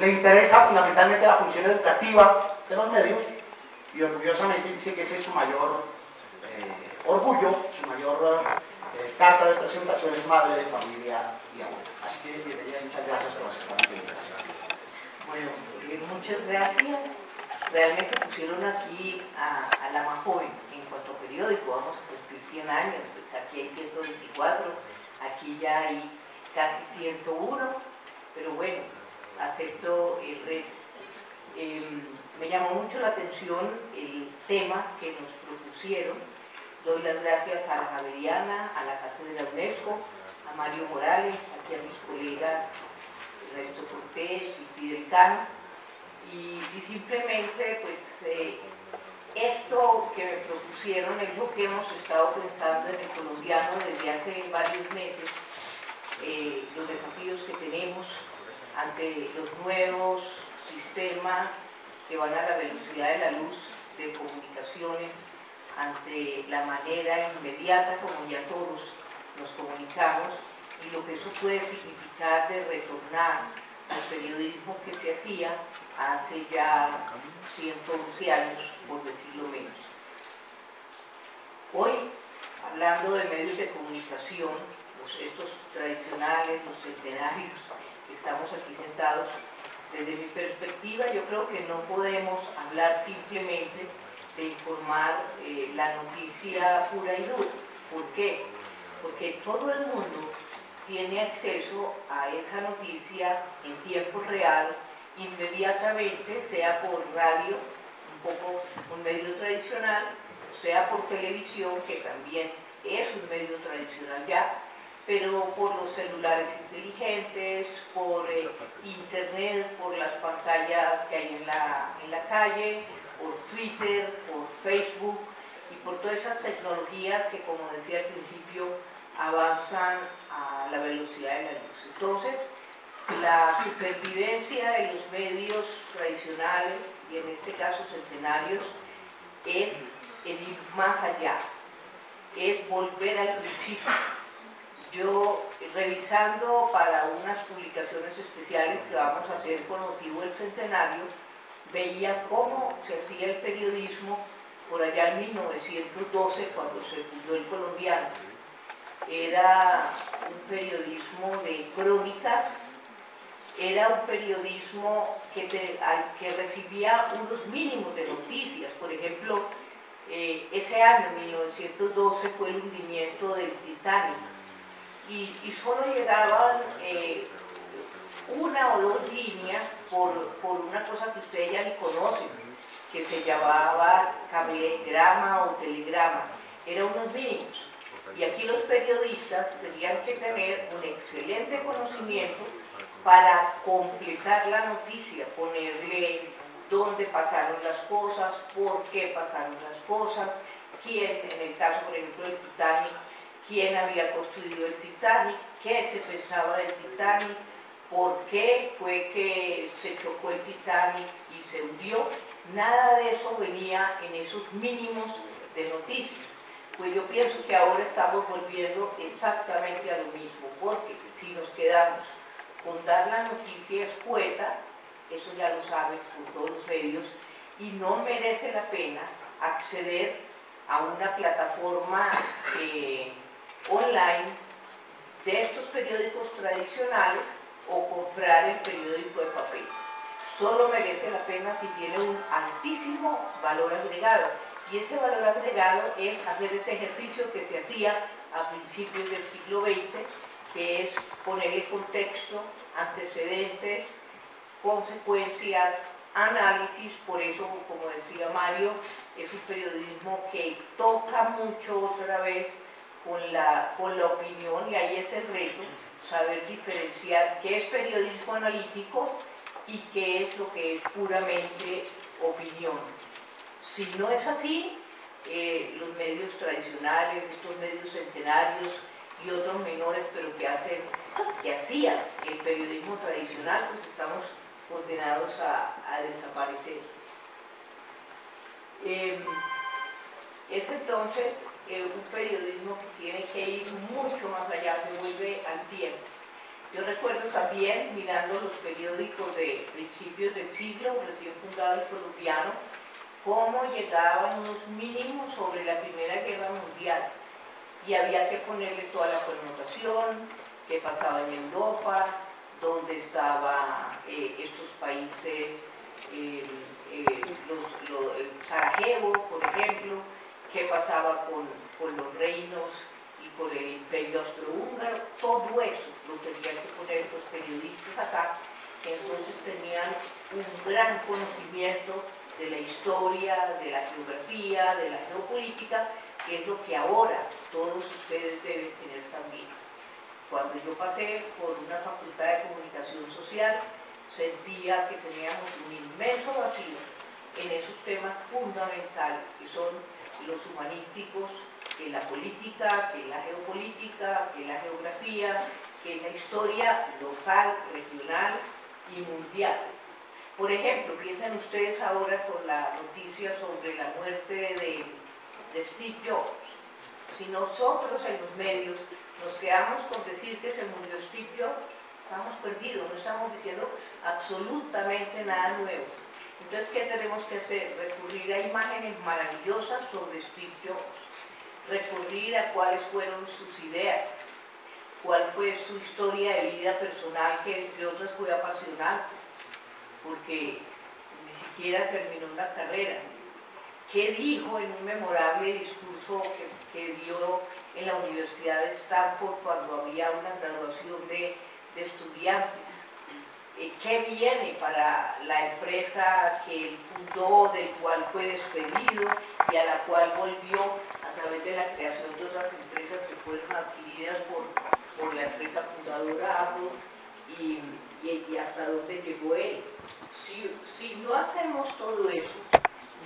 le interesa fundamentalmente la función educativa de los medios y orgullosamente dice que ese es su mayor orgullo, su mayor carta de presentación es madre de familia y abuela. Así que bienvenida, muchas gracias por aceptar la invitación. Bueno, muchas gracias. Realmente pusieron aquí a la más joven en cuanto a periódico, vamos a cumplir 100 años, pues aquí hay 124, aquí ya hay casi 101, pero bueno, acepto el reto. Me llamó mucho la atención el tema que nos propusieron. Doy las gracias a la Javeriana, a la Cátedra UNESCO, a Mario Morales, aquí a mis colegas Ernesto Cortés y Fidel Cano, y simplemente pues esto que me propusieron es lo que hemos estado pensando en el colombiano desde hace varios meses, los desafíos que tenemos ante los nuevos sistemas que van a la velocidad de la luz de comunicaciones, ante la manera inmediata como ya todos nos comunicamos y lo que eso puede significar de retornar al periodismo que se hacía hace ya 111 años, por decirlo menos. Hoy, hablando de medios de comunicación, estos tradicionales, los centenarios, que estamos aquí sentados, desde mi perspectiva yo creo que no podemos hablar simplemente de informar la noticia pura y dura. ¿Por qué? Porque todo el mundo tiene acceso a esa noticia en tiempo real, inmediatamente, sea por radio, un poco un medio tradicional, sea por televisión, que también es un medio tradicional ya, pero por los celulares inteligentes, por internet, por las pantallas que hay en la calle, por Twitter, por Facebook y por todas esas tecnologías que, como decía al principio, avanzan a la velocidad de la luz. Entonces, la supervivencia de los medios tradicionales, y en este caso centenarios, es el ir más allá, es volver al principio. Yo, revisando para unas publicaciones especiales que vamos a hacer con motivo del centenario, veía cómo se hacía el periodismo por allá en 1912, cuando se fundó el colombiano. Era un periodismo de crónicas, era un periodismo que recibía unos mínimos de noticias. Por ejemplo, ese año, 1912, fue el hundimiento del Titanic, y solo llegaban una o dos líneas por una cosa que ustedes ya ni conocen, que se llamaba cablegrama o telegrama. Eran unos mínimos. Y aquí los periodistas tenían que tener un excelente conocimiento para completar la noticia, ponerle dónde pasaron las cosas, por qué pasaron las cosas, quién, en el caso, por ejemplo, del Titanic, quién había construido el Titanic, qué se pensaba del Titanic, por qué fue que se chocó el Titanic y se hundió. Nada de eso venía en esos mínimos de noticias. Pues yo pienso que ahora estamos volviendo exactamente a lo mismo, porque si nos quedamos con dar la noticia escueta, eso ya lo saben por todos los medios, y no merece la pena acceder a una plataforma online de estos periódicos tradicionales o comprar el periódico de papel. Solo merece la pena si tiene un altísimo valor agregado. Y ese valor agregado es hacer ese ejercicio que se hacía a principios del siglo XX, que es ponerle contexto, antecedentes, consecuencias, análisis. Por eso, como decía Mario, es un periodismo que toca mucho otra vez con la opinión, y ahí es el reto, saber diferenciar qué es periodismo analítico y qué es lo que es puramente opinión. Si no es así, los medios tradicionales, estos medios centenarios y otros menores, pero que hacían el periodismo tradicional, pues estamos condenados a desaparecer. Es entonces un periodismo que tiene que ir mucho más allá, se vuelve al tiempo. Yo recuerdo también, mirando los periódicos de principios del siglo, recién fundado el colombiano, cómo llegaban unos mínimos sobre la Primera Guerra Mundial y había que ponerle toda la connotación, qué pasaba en Europa, dónde estaban estos países, Sarajevo, por ejemplo, qué pasaba con los reinos y con el imperio austrohúngaro. Todo eso lo tenían que poner los periodistas acá, que entonces tenían un gran conocimiento de la historia, de la geografía, de la geopolítica, que es lo que ahora todos ustedes deben tener también. Cuando yo pasé por una facultad de comunicación social, sentía que teníamos un inmenso vacío en esos temas fundamentales, que son los humanísticos, que es la política, que es la geopolítica, que es la geografía, que es la historia local, regional y mundial. Por ejemplo, piensen ustedes ahora con la noticia sobre la muerte de Steve Jobs. Si nosotros en los medios nos quedamos con decir que se murió Steve Jobs, estamos perdidos, no estamos diciendo absolutamente nada nuevo. Entonces, ¿qué tenemos que hacer? Recurrir a imágenes maravillosas sobre Steve Jobs, recurrir a cuáles fueron sus ideas, cuál fue su historia de vida personal, que entre otras fue apasionante, porque ni siquiera terminó una carrera. ¿Qué dijo en un memorable discurso que dio en la Universidad de Stanford cuando había una graduación de estudiantes? ¿Qué viene para la empresa que él fundó, del cual fue despedido y a la cual volvió a través de la creación de otras empresas que fueron adquiridas por la empresa fundadora Apple, y hasta dónde llegó él? Si no hacemos todo eso,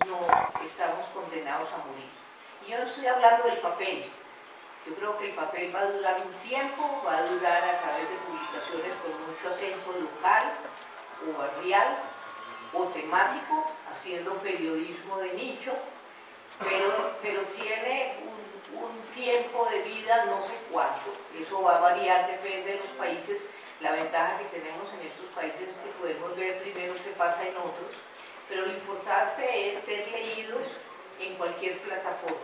no estamos condenados a morir. Y yo no estoy hablando del papel. Yo creo que el papel va a durar un tiempo, va a durar a través de publicaciones con mucho acento local o barrial o temático, haciendo periodismo de nicho, pero tiene un tiempo de vida no sé cuánto. Eso va a variar, depende de los países. La ventaja que tenemos en estos países es que podemos ver primero qué pasa en otros, pero lo importante es ser leídos en cualquier plataforma.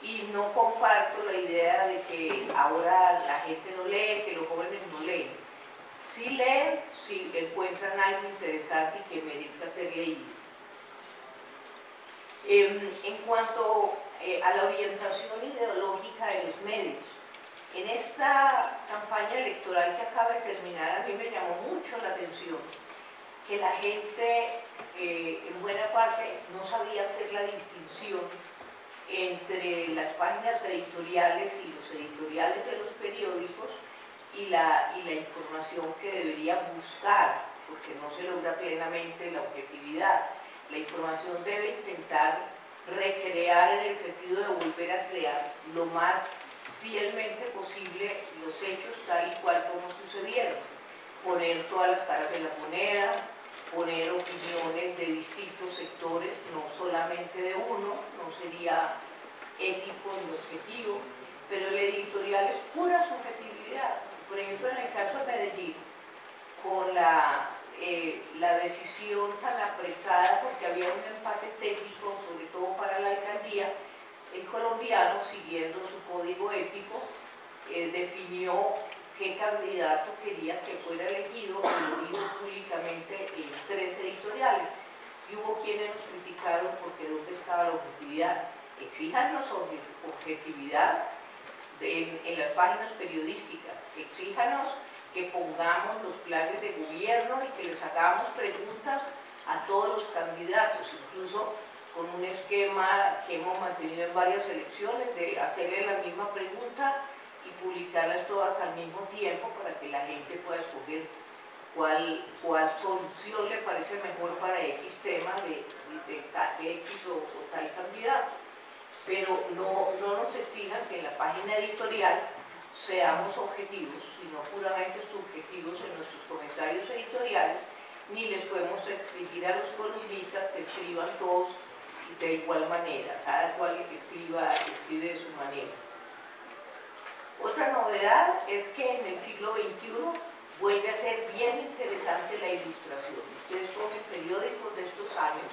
Y no comparto la idea de que ahora la gente no lee, que los jóvenes no leen. Sí leen si encuentran algo interesante y que merezca ser leído. En cuanto a la orientación ideológica de los medios, en esta campaña electoral que acaba de terminar, a mí me llamó mucho la atención que la gente, en buena parte, no sabía hacer la distinción entre las páginas editoriales y los editoriales de los periódicos y la información que debería buscar, porque no se logra plenamente la objetividad. La información debe intentar recrear, en el sentido de volver a crear lo más fielmente posible los hechos tal y cual como sucedieron, poner todas las caras de la moneda, poner opiniones de distintos sectores, no solamente de uno, no sería ético ni objetivo, pero el editorial es pura subjetividad. Por ejemplo, en el caso de Medellín, con la decisión tan apretada, porque había un empate técnico, sobre todo para la alcaldía, el colombiano, siguiendo su código ético, definió qué candidato quería que fuera elegido, y lo dijo públicamente en 3 editoriales. Y hubo quienes nos criticaron porque dónde estaba la objetividad. Exíjanos objetividad en las páginas periodísticas, exíjanos que pongamos los planes de gobierno y que les hagamos preguntas a todos los candidatos, incluso con un esquema que hemos mantenido en varias elecciones, de hacerle la misma pregunta y publicarlas todas al mismo tiempo para que la gente pueda escoger cuál solución le parece mejor para X tema de X o tal candidato. Pero no nos exijan que en la página editorial seamos objetivos, sino puramente subjetivos en nuestros comentarios editoriales, ni les podemos exigir a los columnistas que escriban todos de igual manera, cada cual escribe de su manera. Otra novedad es que en el siglo XXI vuelve a ser bien interesante la ilustración. Ustedes cogen periódicos de estos años